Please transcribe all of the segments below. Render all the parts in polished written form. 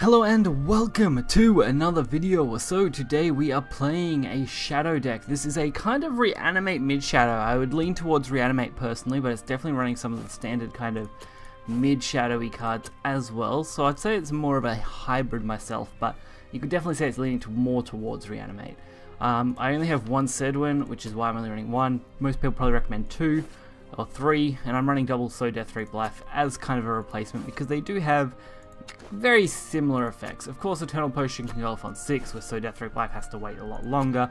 Hello and welcome to another video. So today we are playing a Shadow deck. This is a kind of Reanimate mid-Shadow. I would lean towards Reanimate personally, but it's definitely running some of the standard kind of mid-Shadowy cards as well. So I'd say it's more of a hybrid myself, but you could definitely say it's leaning more towards Reanimate. I only have one Sedwin, which is why I'm only running one. Most people probably recommend 2 or 3, and I'm running double So Death Ray Blythe as kind of a replacement because they do have very similar effects. Of course, Eternal Potion can go off on 6, where So Death Ray Blythe has to wait a lot longer,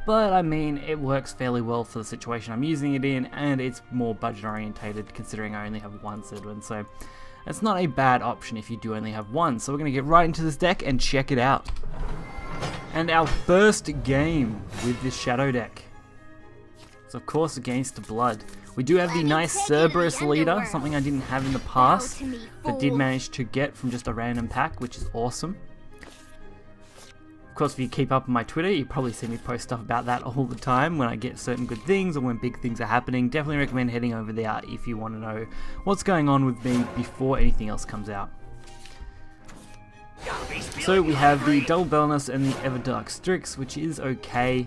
but I mean, it works fairly well for the situation I'm using it in, and it's more budget orientated considering I only have one Sedwin, so it's not a bad option if you do only have one. So we're going to get right into this deck and check it out. And our first game with this Shadow deck is of course against Blood. We do have the nice Cerberus leader, something I didn't have in the past, but did manage to get from just a random pack, which is awesome. Of course, if you keep up on my Twitter, you probably see me post stuff about that all the time when I get certain good things or when big things are happening. Definitely recommend heading over there if you want to know what's going on with me before anything else comes out. So we have the Double Belness and the Everdark Strix, which is okay.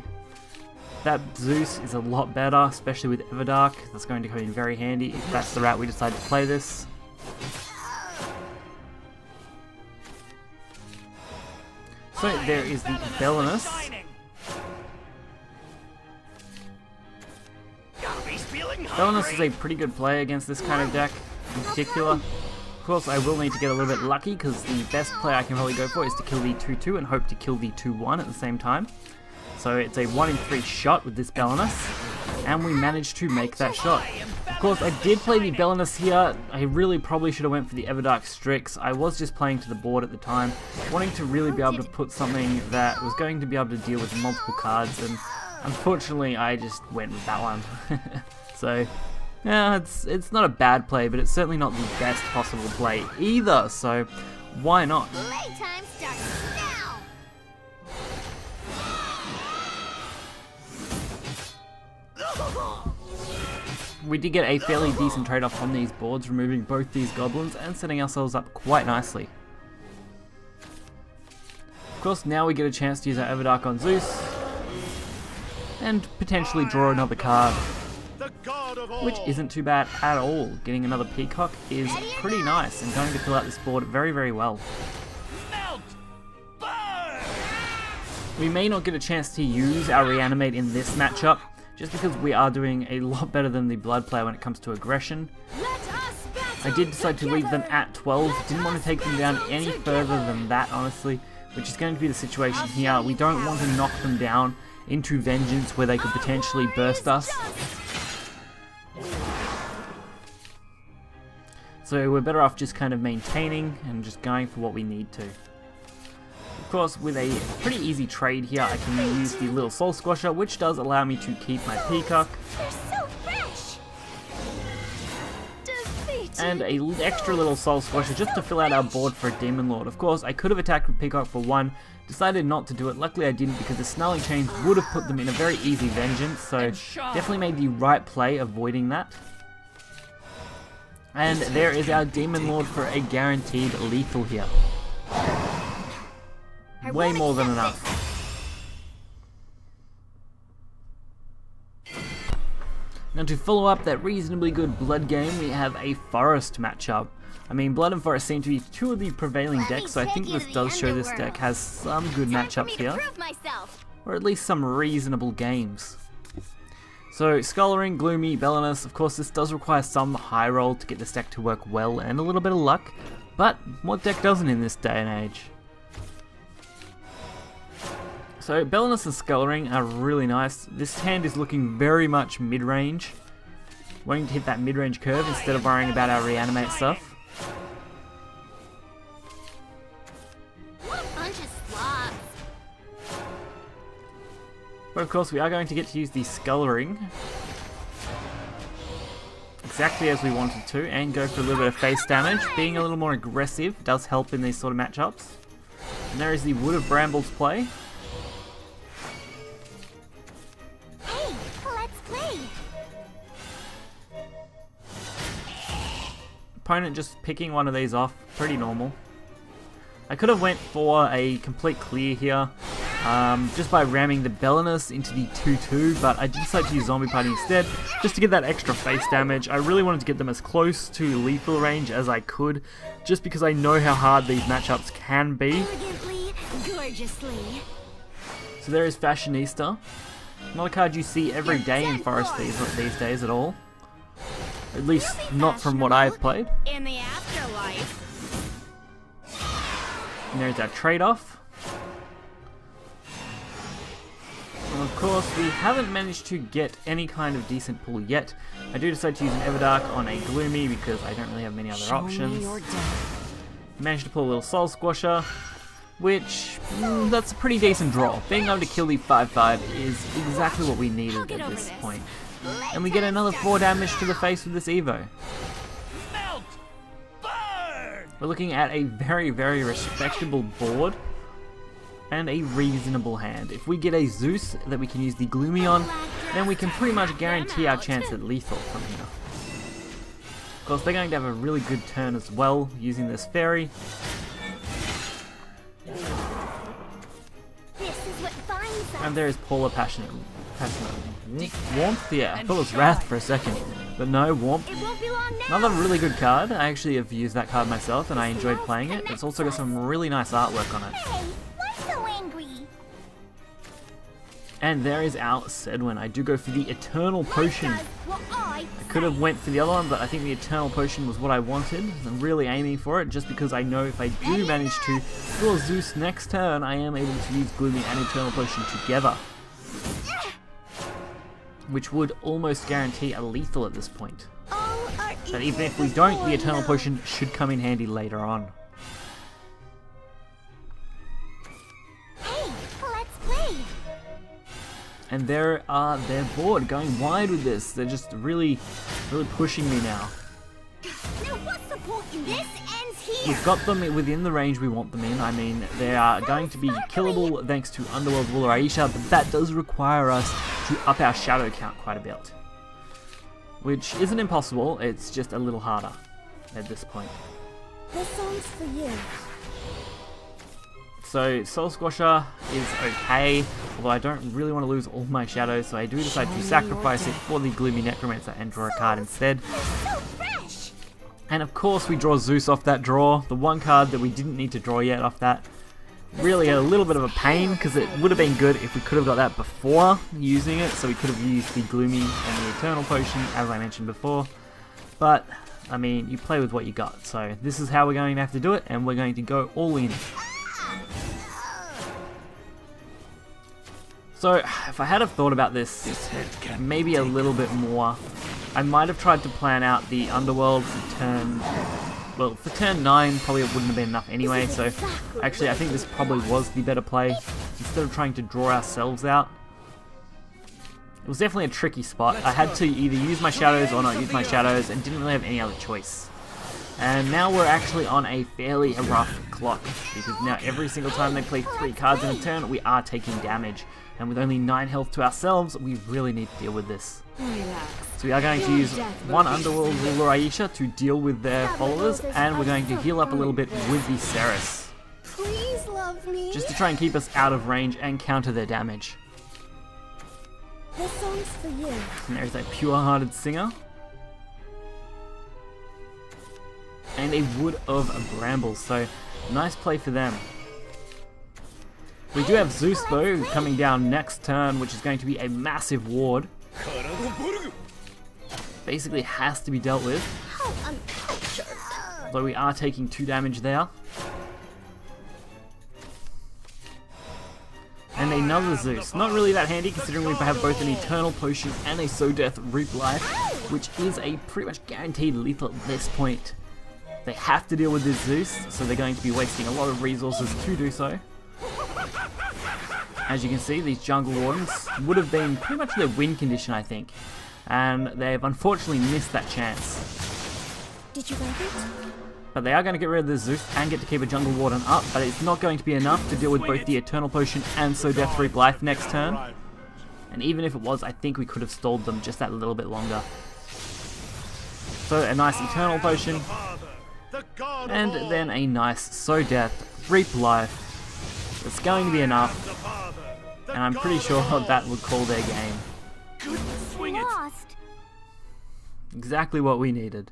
That Zeus is a lot better, especially with Everdark. That's going to come in very handy if that's the route we decide to play this. So there is the Belness. Belness is a pretty good play against this kind of deck in particular. Of course, I will need to get a little bit lucky because the best play I can probably go for is to kill the 2-2 and hope to kill the 2-1 at the same time. So it's a 1 in 3 shot with this Belness, and we managed to make that shot. Of course, I did play the Belness here. I really probably should have went for the Everdark Strix. I was just playing to the board at the time, wanting to really be able to put something that was going to be able to deal with multiple cards, and unfortunately I just went with that one. So, yeah, it's not a bad play, but it's certainly not the best possible play either, so why not? Playtime starts now! We did get a fairly decent trade-off on these boards, removing both these goblins and setting ourselves up quite nicely. Of course, now we get a chance to use our Everdark on Zeus, and potentially draw another card, which isn't too bad at all. Getting another Peacock is pretty nice and going to fill out this board very, very well. We may not get a chance to use our Reanimate in this matchup, just because we are doing a lot better than the Blood player when it comes to aggression. I did decide to leave them at 12, didn't want to take them down any further than that, honestly, which is going to be the situation here. We don't want to knock them down into Vengeance where they could potentially burst us. So we're better off just kind of maintaining and just going for what we need to. Of course, with a pretty easy trade here, I can use the little Soul Squasher, which does allow me to keep my Peacock. And an extra little Soul Squasher just to fill out our board for a Demon Lord. Of course, I could have attacked with Peacock for 1, decided not to do it. Luckily I didn't, because the Snarling Chains would have put them in a very easy Vengeance, so definitely made the right play avoiding that. And there is our Demon Lord for a guaranteed lethal here. Way more than enough. Now to follow up that reasonably good Blood game, we have a Forest matchup. I mean, Blood and Forest seem to be two of the prevailing decks, so I think this does show this deck has some good matchups here. Or at least some reasonable games. So, Scullering, Gloomy, Belness, of course this does require some high roll to get this deck to work well and a little bit of luck, but what deck doesn't in this day and age? So Belness and Scullering are really nice. This hand is looking very much mid-range. Wanting to hit that mid-range curve instead of worrying about our Reanimate stuff. What a bunch of slobs. But of course we are going to get to use the Scullering exactly as we wanted to and go for a little bit of face damage. Being a little more aggressive does help in these sort of matchups. And there is the Wood of Brambles play. Opponent just picking one of these off, pretty normal. I could have went for a complete clear here, just by ramming the Belinus into the 2-2, but I decided to use Zombie Party instead, just to get that extra face damage. I really wanted to get them as close to lethal range as I could, just because I know how hard these matchups can be. Elegantly, gorgeously. So there is Fashionista. Not a card you see every day in Forest these days at all. At least not from what I've played. In the afterlife. And there's our trade-off. And of course, we haven't managed to get any kind of decent pull yet. I do decide to use an Everdark on a Gloomy because I don't really have many other options. Managed to pull a little Soul Squasher, which, that's a pretty decent draw. Being able to kill the 5-5 is exactly what we needed at this point. And we get another 4 damage to the face with this Evo. We're looking at a very, very respectable board and a reasonable hand. If we get a Zeus that we can use the Gloomy on, then we can pretty much guarantee our chance at lethal from here. Of course, they're going to have a really good turn as well using this Fairy. And there is Paula Passionate Warmth? Yeah, I thought it was Wrath for a second. But no, Warmth. Another really good card. I actually have used that card myself and I enjoyed playing it. It's also got some really nice artwork on it. Hey, what's so angry? And there is our Sedwin. I do go for the Eternal Potion. I could have went for the other one, but I think the Eternal Potion was what I wanted. I'm really aiming for it, just because I know if I do manage to draw Zeus next turn, I am able to use Gloomy and Eternal Potion together. Which would almost guarantee a lethal at this point. But even if we don't, the Eternal Potion should come in handy later on. Hey, let's play. And there are their board going wide with this. They're just really pushing me now. Now what's the point in this ends here? We've got them within the range we want them in. I mean, they are going to be killable thanks to Underworld Ruler Aisha, but that does require us to up our shadow count quite a bit. Which isn't impossible, it's just a little harder at this point. This song's for you. So Soul Squasher is okay, although I don't really want to lose all my shadows, so I do decide to sacrifice it for the Gloomy Necromancer and draw a card instead. And of course we draw Zeus off that draw, the one card that we didn't need to draw yet off that. Really a little bit of a pain, because it would have been good if we could have got that before using it, so we could have used the Gloomy and the Eternal Potion, as I mentioned before. But, I mean, you play with what you got, so this is how we're going to have to do it, and we're going to go all in. So, if I had have thought about this maybe a little bit more, I might have tried to plan out the Underworld for turn... Well, for turn 9, probably it wouldn't have been enough anyway, so actually I think this probably was the better play, instead of trying to draw ourselves out. It was definitely a tricky spot. I had to either use my shadows or not use my shadows, and didn't really have any other choice. And now we're actually on a fairly rough clock, because now every single time they play 3 cards in a turn, we are taking damage. And with only 9 health to ourselves, we really need to deal with this. So we are going to use one Underworld Ruler Aisha to deal with their followers, and we're going to heal up a little bit with the Ceres. Please love me. Just to try and keep us out of range and counter their damage. This song's for you. And there's a Pure-Hearted Singer. And a Wood of Brambles, so nice play for them. We do have Zeus though, coming down next turn, which is going to be a massive ward. Basically has to be dealt with. How uncultured. Although we are taking 2 damage there. And another Zeus. Not really that handy considering we have both an Eternal Potion and a So Death Reap Life, which is a pretty much guaranteed lethal at this point. They have to deal with this Zeus, so they're going to be wasting a lot of resources to do so. As you can see, these Jungle Wardens would have been pretty much their win condition, I think. And they've unfortunately missed that chance. Did you like it? But they are going to get rid of the Zeus and get to keep a Jungle Warden up, but it's not going to be enough to deal with both the Eternal Potion and So Death Reap Life next turn. And even if it was, I think we could have stalled them just that little bit longer. So a nice Eternal Potion. And then a nice So Death Reap life. It's going to be enough, and I'm pretty sure that would call their game. Lost. Exactly what we needed.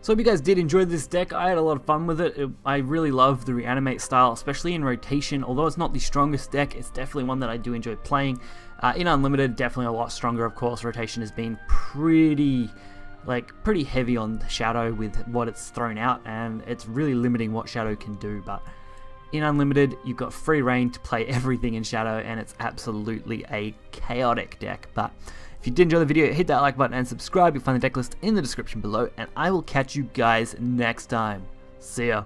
So I hope you guys did enjoy this deck. I had a lot of fun with it. I really love the Reanimate style, especially in rotation. Although it's not the strongest deck, it's definitely one that I do enjoy playing. In Unlimited, definitely a lot stronger, of course. Rotation has been pretty heavy on Shadow with what it's thrown out, and it's really limiting what Shadow can do. But in Unlimited, you've got free reign to play everything in Shadow, and it's absolutely a chaotic deck. But if you did enjoy the video, hit that like button and subscribe. You'll find the deck list in the description below, and I will catch you guys next time. See ya.